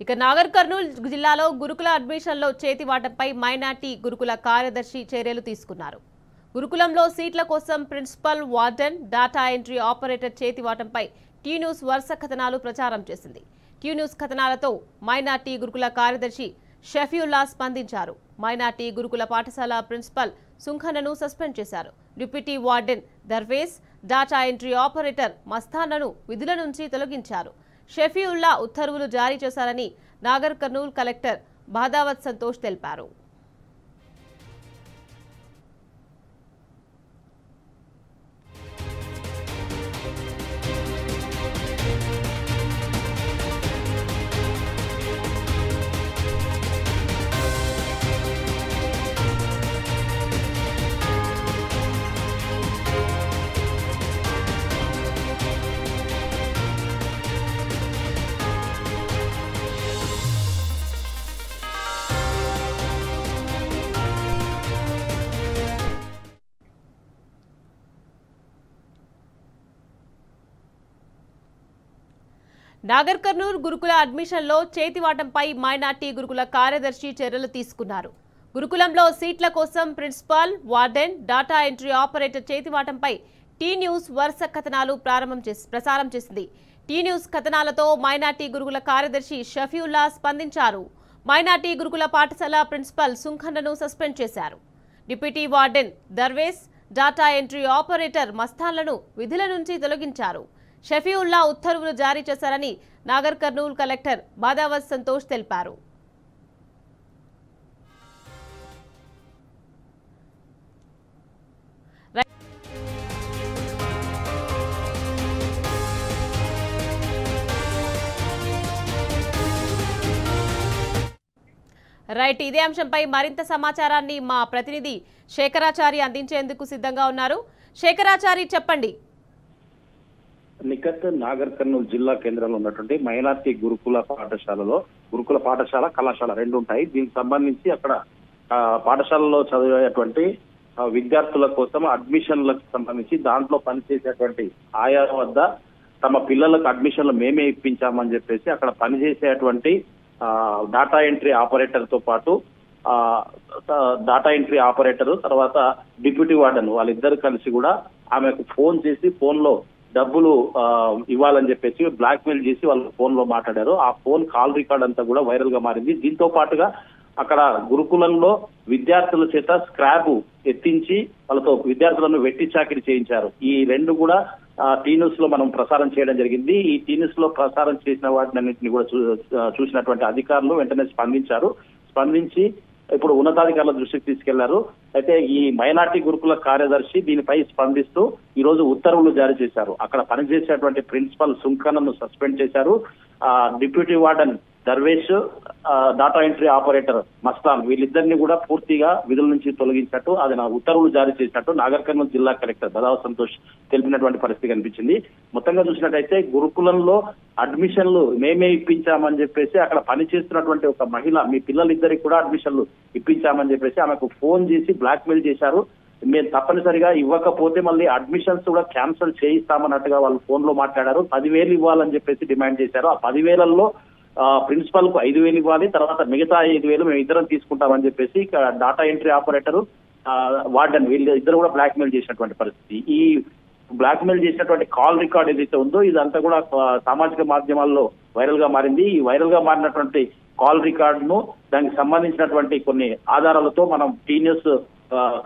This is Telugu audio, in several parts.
ఇక నాగర్ కర్నూల్ జిల్లాలో గురుకుల అడ్మిషన్లో చేతివాటంపై మైనార్టీ గురుకుల కార్యదర్శి చర్యలు తీసుకున్నారు. గురుకులంలో సీట్ల కోసం principal, warden, data entry operator చేతివాటంపై టీ న్యూస్ వరుస కథనాలు ప్రచారం చేసింది. టీ న్యూస్ కథనాలతో మైనార్టీ గురుకుల కార్యదర్శి షఫీయుల్లా స్పందించారు. మైనార్టీ గురుకుల పాఠశాల ప్రిన్సిపల్ సుంఖన్నను సస్పెండ్ చేశారు. Deputy warden Darvesh, data entry operator మస్తాన్లను విధుల నుంచి తొలగించారు. షఫీయుల్లా ఉత్తర్వులు జారీ చేశారని నాగర్ కర్నూల్ కలెక్టర్ బాదావత్ సంతోష్ తెలిపారు. నాగర్ కర్నూల్ గురుకుల అడ్మిషన్లో చేతివాటంపై మైనార్టీ గురుకుల కార్యదర్శి చర్యలు తీసుకున్నారు. గురుకులంలో సీట్ల కోసం principal, warden, data entry operator చేతివాటంపై టీ న్యూస్ వరుస కథనాలు ప్రసారం చేసింది. టీ న్యూస్ కథనాలతో మైనార్టీ గురుకుల కార్యదర్శి షఫీయుల్లా స్పందించారు. మైనార్టీ గురుకుల పాఠశాల ప్రిన్సిపల్ సుంఖన్నను సస్పెండ్ చేశారు. Deputy warden Darvesh, data entry operator మస్తాన్లను విధుల నుంచి తొలగించారు. షఫీయుల్లా ఉత్తర్వులు జారీ చేశారని నాగర్ కర్నూల్ కలెక్టర్ బాదావత్ సంతోష్ తెలిపారు. రైట్, ఇదే అంశంపై మరింత సమాచారాన్ని మా ప్రతినిధి శేఖరాచారి అందించేందుకు సిద్ధంగా ఉన్నారు. శేఖరాచారి, చెప్పండి. నికత్ నాగర్ కర్నూల్ జిల్లా కేంద్రంలో ఉన్నటువంటి మైనార్టీ గురుకుల పాఠశాలలో గురుకుల పాఠశాల, కళాశాల రెండు ఉంటాయి. దీనికి సంబంధించి అక్కడ పాఠశాలలో చదివేటువంటి విద్యార్థుల కోసం అడ్మిషన్లకు సంబంధించి దాంట్లో పనిచేసేటువంటి ఆయా వద్ద తమ పిల్లలకు అడ్మిషన్లు మేమే ఇప్పించామని చెప్పేసి అక్కడ పనిచేసేటువంటి డాటా ఎంట్రీ ఆపరేటర్ తో పాటు డాటా ఎంట్రీ ఆపరేటర్ తర్వాత డిప్యూటీ వార్డెన్ వాళ్ళిద్దరు కలిసి కూడా ఆమెకు ఫోన్ చేసి ఫోన్ లో డబ్బులు ఇవ్వాలని చెప్పేసి బ్లాక్ మెయిల్ చేసి వాళ్ళ ఫోన్ లో మాట్లాడారు. ఆ ఫోన్ కాల్ రికార్డ్ అంతా కూడా వైరల్ గా మారింది. దీంతో పాటుగా అక్కడ గురుకులంలో విద్యార్థుల చేత స్క్రాబ్ ఎత్తించి వాళ్ళతో విద్యార్థులను వెట్టి చాకిరి చేయించారు. ఈ రెండు కూడా టీ న్యూస్ లో మనం ప్రసారం చేయడం జరిగింది. ఈ టీ న్యూస్ లో ప్రసారం చేసిన వాటినన్నింటినీ కూడా చూసినటువంటి అధికారులు వెంటనే స్పందించి ఇప్పుడు ఉన్నతాధికారుల దృష్టికి తీసుకెళ్లారు. అయితే ఈ మైనార్టీ గురుకుల కార్యదర్శి దీనిపై స్పందిస్తూ ఈ రోజు ఉత్తర్వులు జారీ చేశారు. అక్కడ పనిచేసేటువంటి ప్రిన్సిపల్ సుంఖన్నను సస్పెండ్ చేశారు. Deputy warden Darvesh, data entry operator Mastan వీళ్ళిద్దరిని కూడా పూర్తిగా విధుల నుంచి తొలగించినట్టు అది ఉత్తర్వులు జారీ చేసినట్టు నాగర్ కర్నూల్ జిల్లా కలెక్టర్ బాదావత్ సంతోష్ తెలిపినటువంటి పరిస్థితి కనిపించింది. మొత్తంగా చూసినట్టయితే గురుకులంలో అడ్మిషన్లు మేమే ఇప్పించామని చెప్పేసి అక్కడ పనిచేస్తున్నటువంటి ఒక మహిళ మీ పిల్లలిద్దరికి కూడా అడ్మిషన్లు ఇప్పించామని చెప్పేసి ఆమెకు ఫోన్ చేసి బ్లాక్ మెయిల్ చేశారు. మేము తప్పనిసరిగా ఇవ్వకపోతే మళ్ళీ అడ్మిషన్స్ కూడా క్యాన్సిల్ చేయిస్తామన్నట్టుగా వాళ్ళు ఫోన్ లో మాట్లాడారు. 10,000 ఇవ్వాలని చెప్పేసి డిమాండ్ చేశారు. ఆ 10,000లో ప్రిన్సిపల్ కు 5,000 ఇవ్వాలి, తర్వాత మిగతా 5,000 మేము ఇద్దరం తీసుకుంటామని చెప్పేసి డాటా ఎంట్రీ ఆపరేటర్, వార్డెన్ వీళ్ళు ఇద్దరు కూడా బ్లాక్ మెయిల్ చేసినటువంటి పరిస్థితి. ఈ బ్లాక్ మెయిల్ చేసినటువంటి కాల్ రికార్డ్ ఏదైతే ఉందో ఇదంతా కూడా సామాజిక మాధ్యమాల్లో వైరల్ గా మారింది. ఈ వైరల్ గా మారినటువంటి కాల్ రికార్డ్ ను దానికి సంబంధించినటువంటి కొన్ని ఆధారాలతో మనం టీ న్యూస్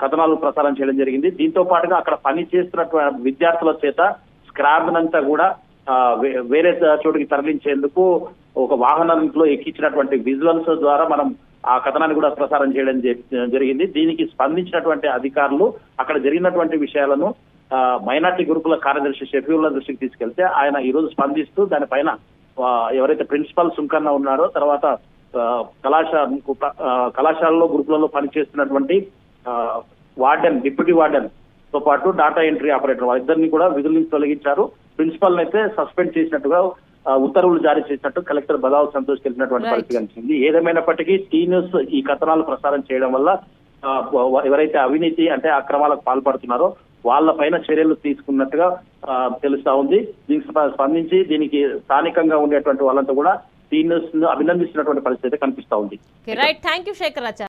కథనాలు ప్రసారం చేయడం జరిగింది. దీంతో పాటుగా అక్కడ పని చేస్తున్నటువంటి విద్యార్థుల చేత స్క్రాబ్ నంతా కూడా వేరే చోటుకి తరలించేందుకు ఒక వాహనంలో ఎక్కించినటువంటి విజువల్స్ ద్వారా మనం ఆ కథనాన్ని కూడా ప్రసారం చేయడం జరిగింది. దీనికి స్పందించినటువంటి అధికారులు అక్కడ జరిగినటువంటి విషయాలను మైనార్టీ గురుకుల కార్యదర్శి షఫీయుల్లా దృష్టికి తీసుకెళ్తే ఆయన ఈ రోజు స్పందిస్తూ దానిపైన ఎవరైతే ప్రిన్సిపల్ సుంకన్న ఉన్నారో తర్వాత కళాశాలలో గురుకులలో పనిచేస్తున్నటువంటి వార్డెన్, డిప్యూటీ వార్డెన్ తో పాటు డాటా ఎంట్రీ ఆపరేటర్ వాళ్ళిద్దరిని కూడా విధుల నుంచి తొలగించారు. ప్రిన్సిపల్ అయితే సస్పెండ్ చేసినట్టుగా ఉత్తర్వులు జారీ చేసినట్టు కలెక్టర్ బాదావత్ సంతోష్ తెలిపినటువంటి పరిస్థితి కనిపించింది. ఏదేమైనప్పటికీ టీ న్యూస్ ఈ కథనాలు ప్రసారం చేయడం వల్ల ఎవరైతే అవినీతి అంటే అక్రమాలకు పాల్పడుతున్నారో వాళ్ళ పైన చర్యలు తీసుకున్నట్టుగా తెలుస్తా ఉంది. దీనికి స్పందించి దీనికి స్థానికంగా ఉండేటువంటి వాళ్ళంతా కూడా సీనియర్స్ అభినందిస్తున్నటువంటి పరిస్థితి కనిపిస్తా ఉంది. Right, thank you Shekhar Acharya.